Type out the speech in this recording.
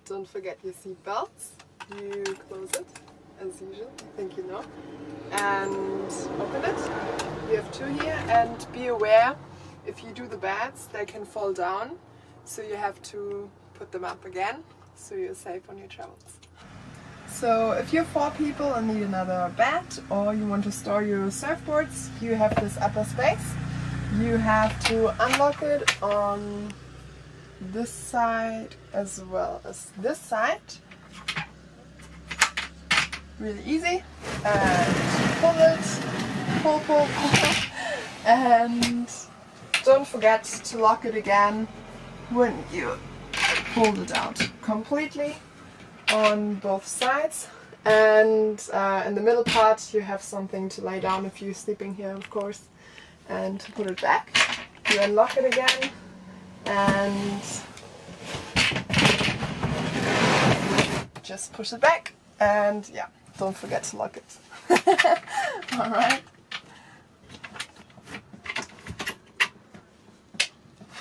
don't forget your seat belts. You close it as usual, I think you know, and open it. You have two here, and be aware if you do the beds they can fall down, so you have to put them up again so you're safe on your travels. So if you're 4 people and need another bed, or you want to store your surfboards, you have this upper space. You have to unlock it on this side as well as this side. Really easy. And pull it, pull, and don't forget to lock it again when you pull it out completely on both sides. And in the middle part you have something to lay down if you're sleeping here, of course, and to put it back. You unlock it again and just push it back, and yeah, don't forget to lock it. Alright.